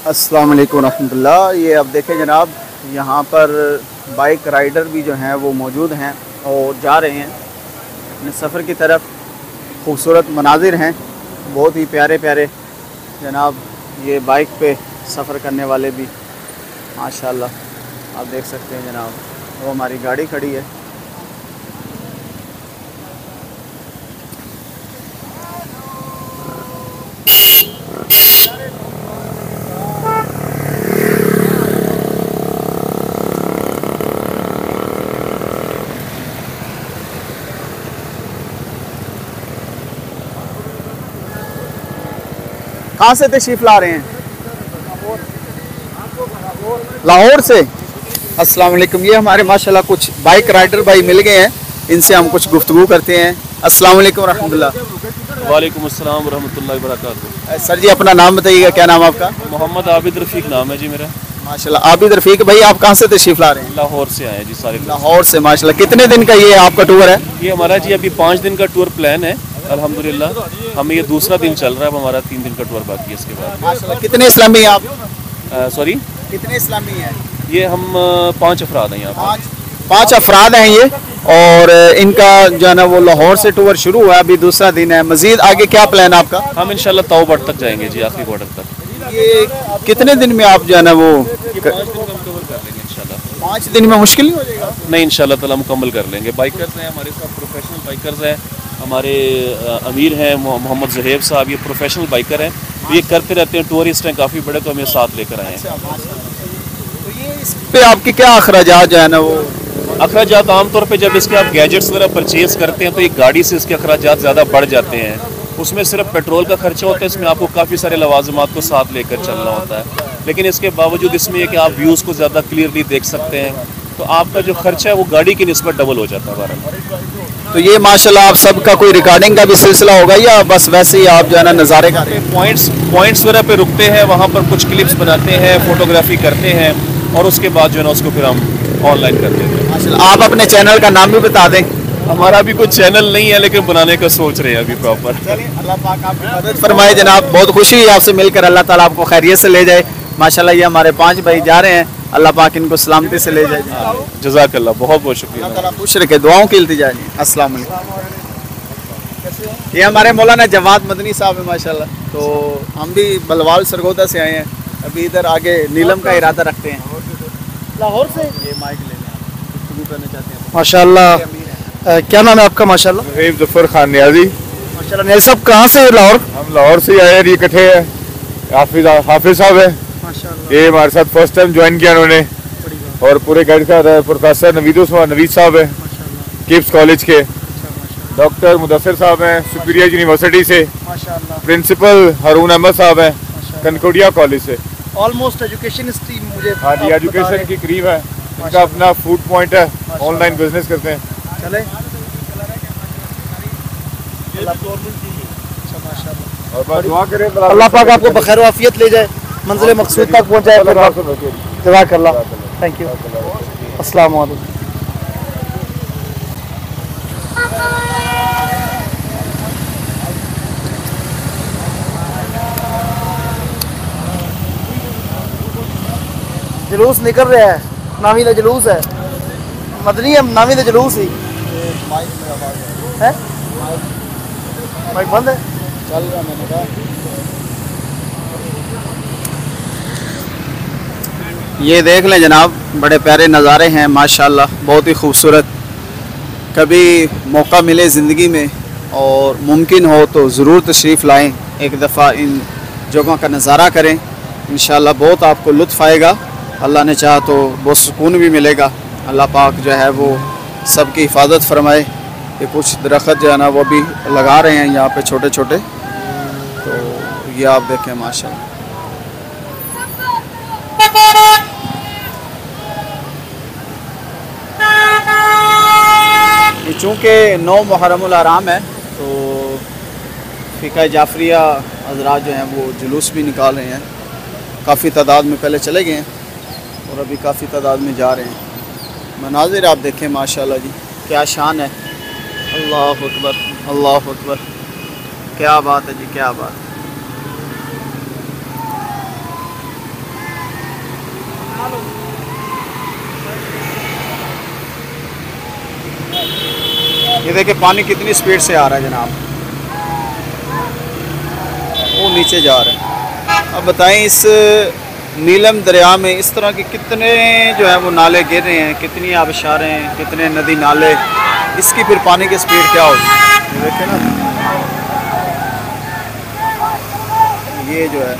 अस्सलाम वालेकुम रहमतुल्लाह। ये अब देखें जनाब, यहाँ पर बाइक राइडर भी जो हैं वो मौजूद हैं और जा रहे हैं अपने सफ़र की तरफ। खूबसूरत मनाजिर हैं, बहुत ही प्यारे प्यारे जनाब। ये बाइक पे सफ़र करने वाले भी माशाल्लाह आप देख सकते हैं जनाब। वो हमारी गाड़ी खड़ी है। कहाँ से तशरीफ़ ला रहे हैं? लाहौर से। अस्सलाम वालेकुम। ये हमारे माशाल्लाह कुछ बाइक राइडर भाई मिल गए हैं, इनसे हम कुछ गुफ्तगू करते हैं। अस्सलाम वालेकुम रहमतुल्लाह। वालेकुम अस्सलाम वरहमतुल्लाहि वबरकातुहू। सर जी अपना नाम बताइएगा, क्या नाम आपका? मोहम्मद आबिद रफ़ीक नाम है जी मेरा। माशाल्लाह आबिद रफ़ीक भाई, आप कहाँ से तशरीफ़ ला रहे हैं? लाहौर से आए हैं जी सारे। लाहौर से। माशाल्लाह कितने दिन का ये आपका टूर है? ये हमारा जी अभी 5 दिन का टूर प्लान है अल्हम्दुलिल्लाह। हमें ये दूसरा दिन चल रहा है, अब हमारा 3 दिन का टूर बाकी है इसके बाद। माशाल्लाह। कितने इस्लामी हैं आप? सॉरी, कितने इस्लामी हैं? ये हम 5 अफराद हैं यहाँ पर। 5 अफराद हैं ये। और इनका जो है ना वो लाहौर से टूर शुरू हुआ है, अभी दूसरा दिन है। मजीद आगे क्या प्लान है आपका? हम इंशाल्लाह तौबट तक जाएंगे जी, आखिरी बॉर्डर तक। ये कितने दिन में आप जो है ना वो 5 दिन हम कवर कर लेंगे इंशाल्लाह। 5 दिन में मुश्किल नहीं हो जाएगा? नहीं, इंशाल्लाह ताला मुकम्मल कर लेंगे। बाइकर्स हैं हमारे साथ, प्रोफेशनल बाइकर्स हैं हमारे। अमीर हैं मोहम्मद ज़हेब साहब, ये प्रोफेशनल बाइकर हैं, ये करते रहते हैं, टूरिस्ट हैं काफ़ी बड़े, तो हमें साथ लेकर आए हैं। तो ये इस पे आपके क्या अखराजात जो है ना वो? अखराजात आमतौर पे जब इसके आप गैजेट्स वगैरह परचेज़ करते हैं तो एक गाड़ी से इसके अखराजात ज़्यादा बढ़ जाते हैं। उसमें सिर्फ पेट्रोल का खर्चा होता है, इसमें आपको काफ़ी सारे लवाजमात को साथ लेकर चलना होता है। लेकिन इसके बावजूद इसमें यह कि आप व्यूज़ को ज़्यादा क्लियरली देख सकते हैं, तो आपका जो खर्चा है वो गाड़ी की निस्बत डबल हो जाता है बहरहाल। तो ये माशाल्लाह आप सबका कोई रिकॉर्डिंग का भी सिलसिला होगा या बस वैसे ही आप जो है ना नज़ारे का? पॉइंट्स वगैरह पे रुकते हैं, वहाँ पर कुछ क्लिप्स बनाते हैं, फोटोग्राफी करते हैं और उसके बाद जो है ना उसको फिर हम ऑनलाइन कर देते हैं। माशाल्लाह। आप अपने चैनल का नाम भी बता दें। हमारा भी कुछ चैनल नहीं है लेकिन बनाने का सोच रहे हैं अभी प्रॉपर। अल्लाह पाक आपकी मदद फरमाए जनाब। बहुत खुशी हुई आपसे मिलकर, अल्लाह ताला आपको खैरियत से ले जाए। माशाल्लाह ये हमारे 5 भाई जा रहे हैं, अल्लाह पाक इनको सलामती से ले जाए। जज़ाकल्लाह, बहुत बहुत शुक्रिया। अल्लाह ताला खुश रखे, दुआओं की इल्तिजा है। अस्सलाम वालेकुम। ये हमारे मौलाना जवाद मदनी साहब है माशाल्लाह। तो हम भी बलवाल सरगोदा से आए हैं, अभी इधर आगे नीलम का इरादा रखते हैं। लाहौर से ये माइक लेने करना चाहते हैं माशाल्लाह। क्या नाम है आपका? माशाल्लाह ज़फ़र खान नियाज़ी। माशाल्लाह। नियाज़ी साहब कहाँ से? लाहौर। हम लाहौर से आए हैं, ये इकट्ठे है। हाफिज साहब है माशाल्लाह, ये हमारे साथ फर्स्ट टाइम ज्वाइन किया उन्होंने, और पूरे गाइड का प्रोफेसर नवीद साहब है किप्स कॉलेज के। डॉक्टर मुदस्सिर साहब हैं सुपीरियर यूनिवर्सिटी से। प्रिंसिपल हारून अहमद साहब हैं कनकोडिया कॉलेज से। ऑलमोस्ट एजुकेशन स्ट्रीम मुझे। हाँ जी, एजुकेशन की करीब है। इनका अपना फूड पॉइंट है, ऑनलाइन बिजनेस करते हैं। चले और बस दुआ करें अल्लाह पाक आपको बखैर आफियत ले जाए, मंजिल मकसूद तक पहुँचाए। जज़ाकल्लाह, थैंक यू। अस्सलाम वालेकुम। जुलूस निकल रहा है, नामी का जुलूस है, मदनी है नामी का जुलूस ही है। माइक बंद है, चल रहा मैंने कहा। ये देख लें जनाब, बड़े प्यारे नज़ारे हैं माशाल्लाह, बहुत ही खूबसूरत। कभी मौका मिले ज़िंदगी में और मुमकिन हो तो ज़रूर तशरीफ़ लाएं, एक दफ़ा इन जगहों का नज़ारा करें, इंशाल्लाह बहुत आपको लुत्फ़ आएगा। अल्लाह ने चाहा तो बहुत सुकून भी मिलेगा। अल्लाह पाक जो है वो सबकी हिफाजत फरमाए। ये कुछ दरख्त जो है ना वो भी लगा रहे हैं यहाँ पे छोटे छोटे, तो ये आप देखें माशाल्लाह। चूँकि 9 मुहर्रमुल हराम है तो फ़िक़ा जाफ़रिया हज़रात जो हैं वो जुलूस भी निकाल रहे हैं। काफ़ी तादाद में पहले चले गए हैं और अभी काफ़ी तादाद में जा रहे हैं। मनाजिर आप देखें माशाल्लाह जी, क्या शान है। अल्लाह अकबर, अल्लाह अकबर, क्या बात है जी, क्या बात। ये देखिए पानी कितनी स्पीड से आ रहा है जनाब, वो नीचे जा रहे हैं। अब बताएं इस नीलम दरिया में इस तरह के कितने जो है वो नाले गिर रहे हैं, कितनी आबशारें, कितने नदी नाले, इसकी फिर पानी की स्पीड क्या होगी। ये देखें ना, ये जो है